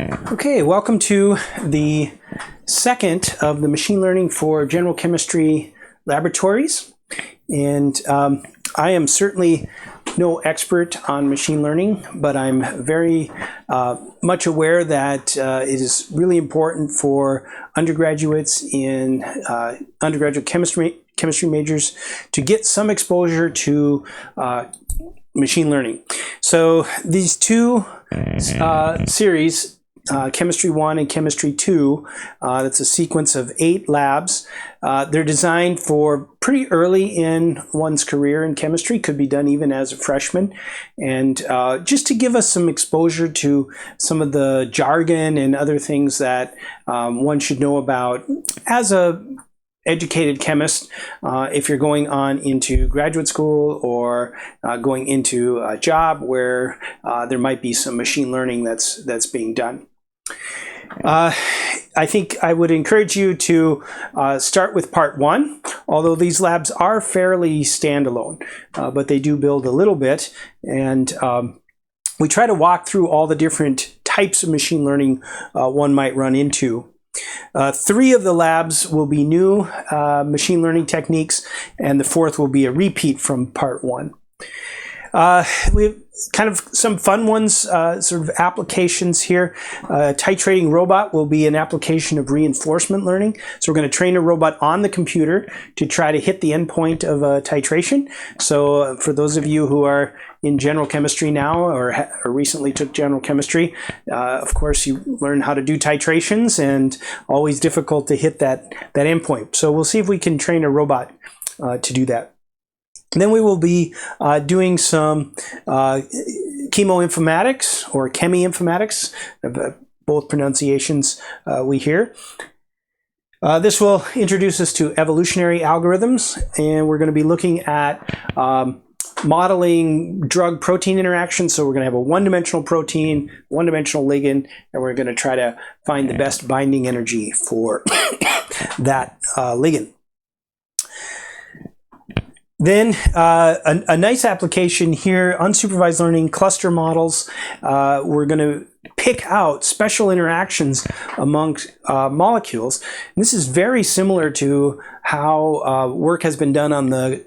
Okay, welcome to the second of the machine learning for general chemistry laboratories. And I am certainly no expert on machine learning, but I'm very much aware that it is really important for undergraduates in undergraduate chemistry majors to get some exposure to machine learning. So these two series, Chemistry 1 and Chemistry 2, that's a sequence of 8 labs. They're designed for pretty early in one's career in chemistry, could be done even as a freshman, and just to give us some exposure to some of the jargon and other things that one should know about as a educated chemist, if you're going on into graduate school or going into a job where there might be some machine learning that's being done. I think I would encourage you to start with part 1, although these labs are fairly standalone, but they do build a little bit, and we try to walk through all the different types of machine learning one might run into. 3 of the labs will be new machine learning techniques, and the 4th will be a repeat from part 1. We have kind of some fun ones, sort of applications here. Titrating robot will be an application of reinforcement learning. So we're going to train a robot on the computer to try to hit the endpoint of a titration. So for those of you who are in general chemistry now or recently took general chemistry, of course you learn how to do titrations, and always difficult to hit that endpoint. So we'll see if we can train a robot to do that. And then we will be doing some chemoinformatics or chemoinformatics, both pronunciations we hear. This will introduce us to evolutionary algorithms, and we're going to be looking at modeling drug-protein interactions. So we're going to have a one-dimensional protein, one-dimensional ligand, and we're going to try to find the best binding energy for that ligand. Then a nice application here, unsupervised learning, cluster models. We're going to pick out special interactions amongst molecules. And this is very similar to how work has been done on the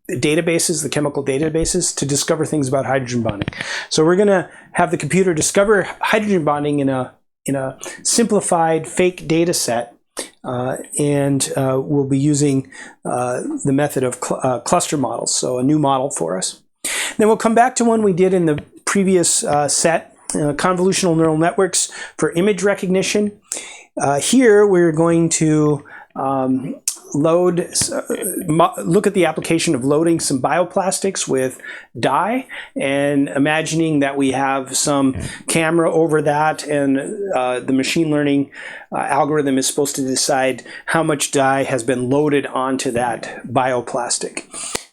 databases, the chemical databases, to discover things about hydrogen bonding. So we're going to have the computer discover hydrogen bonding in a simplified fake data set. And we'll be using the method of cluster models, so a new model for us. Then we'll come back to one we did in the previous set, convolutional neural networks for image recognition. Here we're going to look at the application of loading some bioplastics with dye, and imagining that we have some camera over that, and the machine learning algorithm is supposed to decide how much dye has been loaded onto that bioplastic.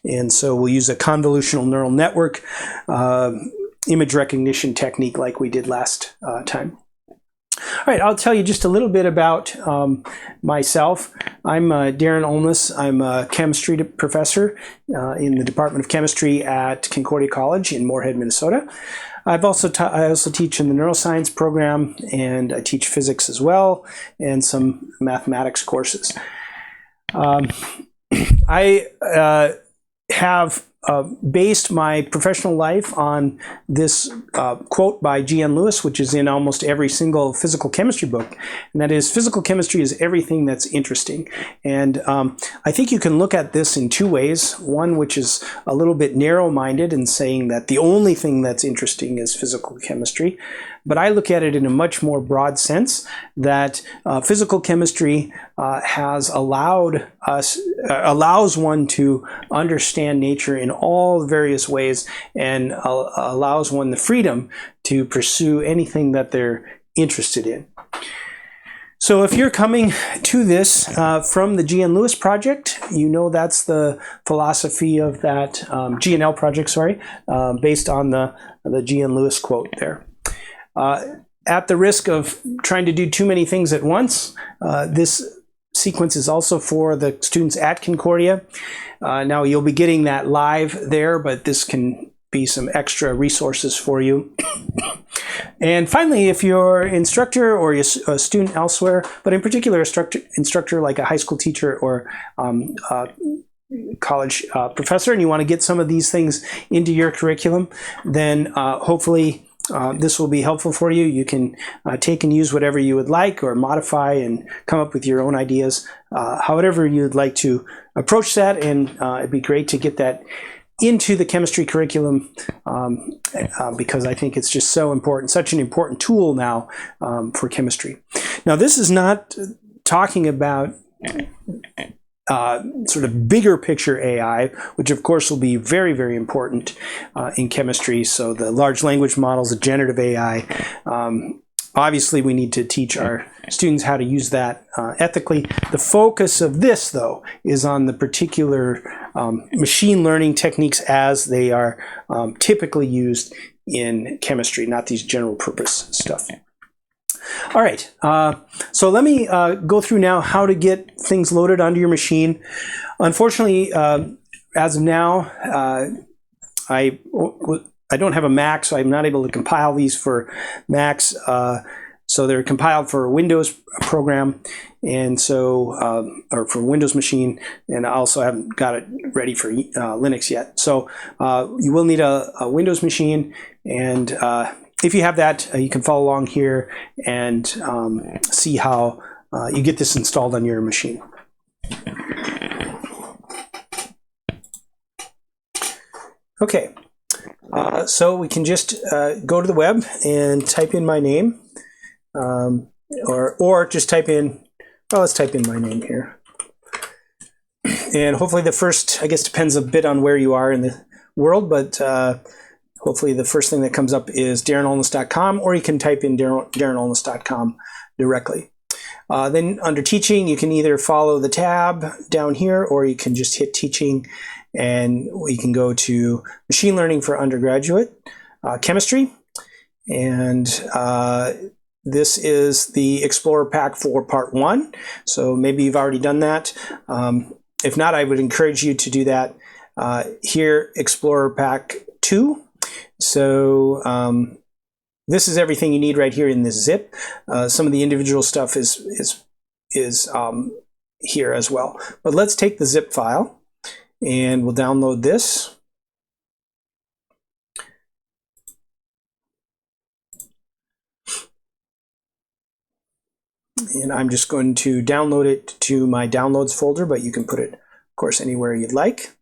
And so we'll use a convolutional neural network image recognition technique like we did last time. All right, I'll tell you just a little bit about myself. I'm Darren Olness. I'm a chemistry professor in the Department of Chemistry at Concordia College in Moorhead, Minnesota. I also teach in the neuroscience program, and I teach physics as well, and some mathematics courses. I have based my professional life on this quote by G.N. Lewis, which is in almost every single physical chemistry book, and that is, physical chemistry is everything that's interesting. And I think you can look at this in 2 ways. One, which is a little bit narrow-minded and saying that the only thing that's interesting is physical chemistry. But I look at it in a much more broad sense, that physical chemistry allows one to understand nature in all various ways, and allows one the freedom to pursue anything that they're interested in. So if you're coming to this from the G.N. Lewis project, you know that's the philosophy of that G.N.L. project, sorry, based on the G.N. Lewis quote there. At the risk of trying to do too many things at once, this sequence is also for the students at Concordia. Now you'll be getting that live there, but this can be some extra resources for you. And finally, if you're an instructor or a student elsewhere, but in particular instructor like a high school teacher or college professor, and you want to get some of these things into your curriculum, then hopefully this will be helpful for you. You can take and use whatever you would like, or modify and come up with your own ideas, however you'd like to approach that, and it'd be great to get that into the chemistry curriculum, because I think it's just so important, such an important tool now for chemistry. Now, this is not talking about sort of bigger picture AI, which of course will be very, very important in chemistry. So the large language models, the generative AI, obviously we need to teach our students how to use that ethically. The focus of this, though, is on the particular machine learning techniques as they are typically used in chemistry, not these general purpose stuff. All right, so let me go through now how to get things loaded onto your machine. Unfortunately, as of now, I don't have a Mac, so I'm not able to compile these for Macs. So they're compiled for a Windows program, and so or for a Windows machine, and I also haven't got it ready for Linux yet. So you will need a Windows machine, and if you have that, you can follow along here and see how you get this installed on your machine. Okay, so we can just go to the web and type in my name, or just type in, well, let's type in my name here. And hopefully the first, I guess depends a bit on where you are in the world, but hopefully the first thing that comes up is darrenolness.com, or you can type in darrenolness.com directly. Then under teaching, you can either follow the tab down here, or you can just hit teaching, and we can go to machine learning for undergraduate chemistry. And this is the Explorer Pack for Part 1. So maybe you've already done that. If not, I would encourage you to do that. Here, Explorer Pack 2. So this is everything you need right here in this zip. Some of the individual stuff is here as well. But let's take the zip file, and we'll download this. And I'm just going to download it to my downloads folder, but you can put it, of course, anywhere you'd like.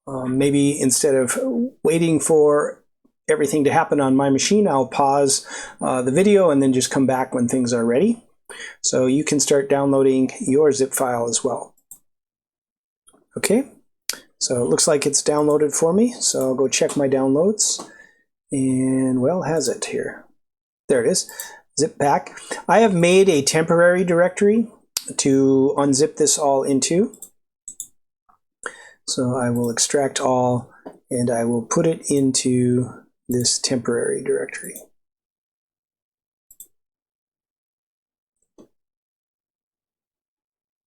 Maybe instead of waiting for everything to happen on my machine, I'll pause the video and then just come back when things are ready. So you can start downloading your zip file as well. Okay, so it looks like it's downloaded for me. So I'll go check my downloads, and well, has it here. There it is, zip pack. I have made a temporary directory to unzip this all into. So I will extract all, and I will put it into this temporary directory.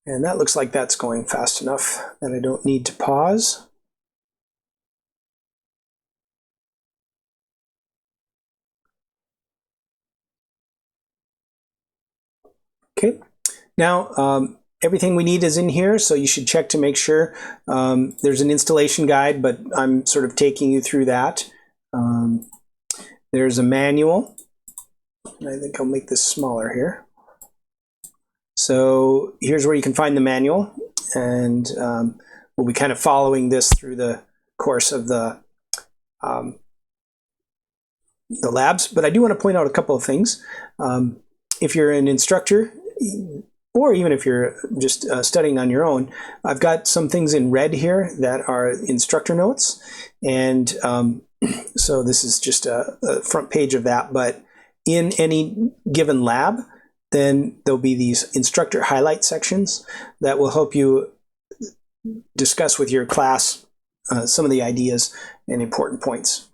And that looks like that's going fast enough that I don't need to pause. Okay, now everything we need is in here, so you should check to make sure. There's an installation guide, but I'm sort of taking you through that. There's a manual. I think I'll make this smaller here. So here's where you can find the manual, and we'll be kind of following this through the course of the labs. But I do want to point out a couple of things. If you're an instructor, or even if you're just studying on your own, I've got some things in red here that are instructor notes. And so this is just a front page of that. But in any given lab, then there'll be these instructor highlight sections that will help you discuss with your class some of the ideas and important points.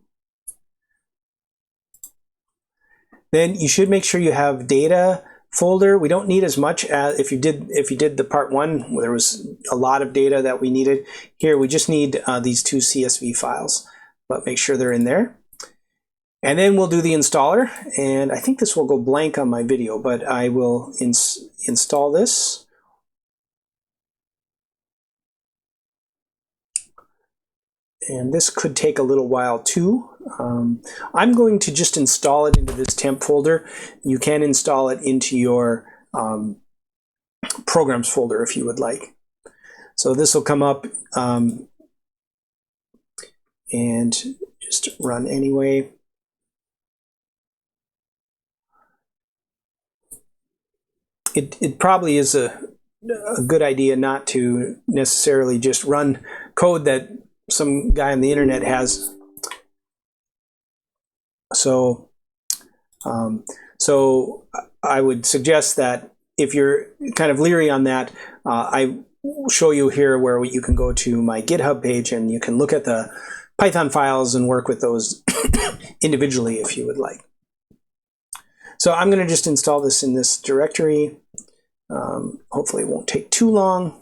Then you should make sure you have data folder. We don't need as much as if you did the part one, where there was a lot of data that we needed. Here we just need these 2 CSV files, but make sure they're in there. And then we'll do the installer, and I think this will go blank on my video, but I will install this. And this could take a little while too. I'm going to just install it into this temp folder. You can install it into your programs folder if you would like. So this will come up and just run anyway. It probably is a good idea not to necessarily just run code that some guy on the internet has. So I would suggest that if you're kind of leery on that, I show you here where you can go to my GitHub page and you can look at the Python files and work with those individually if you would like. So I'm going to just install this in this directory. Hopefully it won't take too long.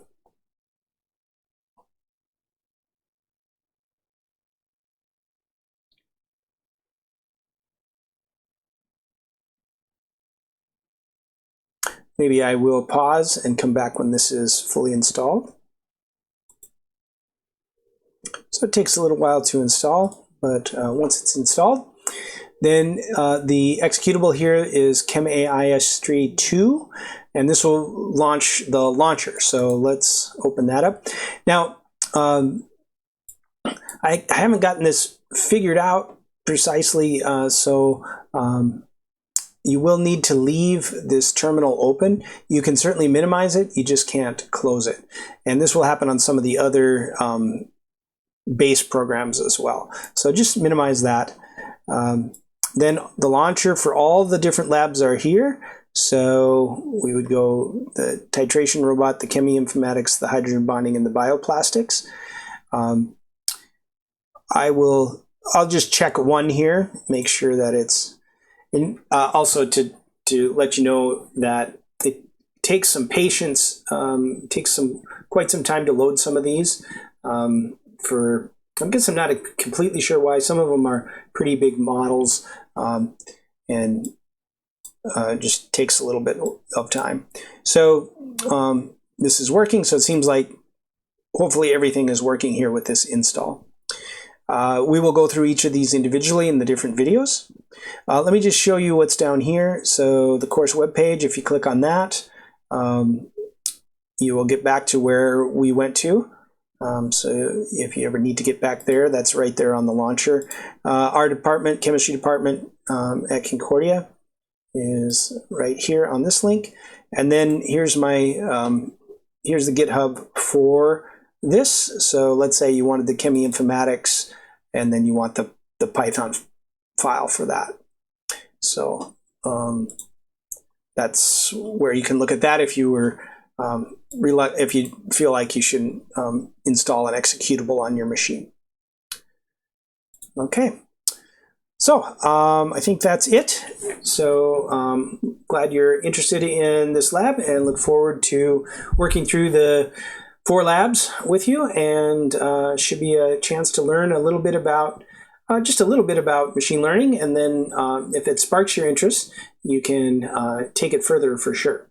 Maybe I will pause and come back when this is fully installed. So it takes a little while to install, but once it's installed, then the executable here is Chemoinformatics 2, and this will launch the launcher. So let's open that up. Now, I haven't gotten this figured out precisely, you will need to leave this terminal open. You can certainly minimize it, you just can't close it. And this will happen on some of the other base programs as well. So just minimize that. Then the launcher for all the different labs are here. So we would go the titration robot, the Chemoinformatics, the hydrogen bonding, and the bioplastics. I'll just check one here, make sure that it's in. Also to let you know that it takes some patience, takes quite some time to load some of these. I guess I'm not completely sure why. Some of them are pretty big models, and just takes a little bit of time. So this is working, so it seems like hopefully everything is working here with this install. We will go through each of these individually in the different videos. Let me just show you what's down here. So the course webpage, if you click on that, you will get back to where we went to. So if you ever need to get back there, that's right there on the launcher. Our department, chemistry department at Concordia, is right here on this link. And then here's my here's the GitHub for this. So let's say you wanted the Chemoinformatics, and then you want the Python file for that. So that's where you can look at that if you were if you feel like you should install an executable on your machine. Okay, so I think that's it. So glad you're interested in this lab, and look forward to working through the 4 labs with you, and should be a chance to learn a little bit about just a little bit about machine learning, and then if it sparks your interest, you can take it further for sure.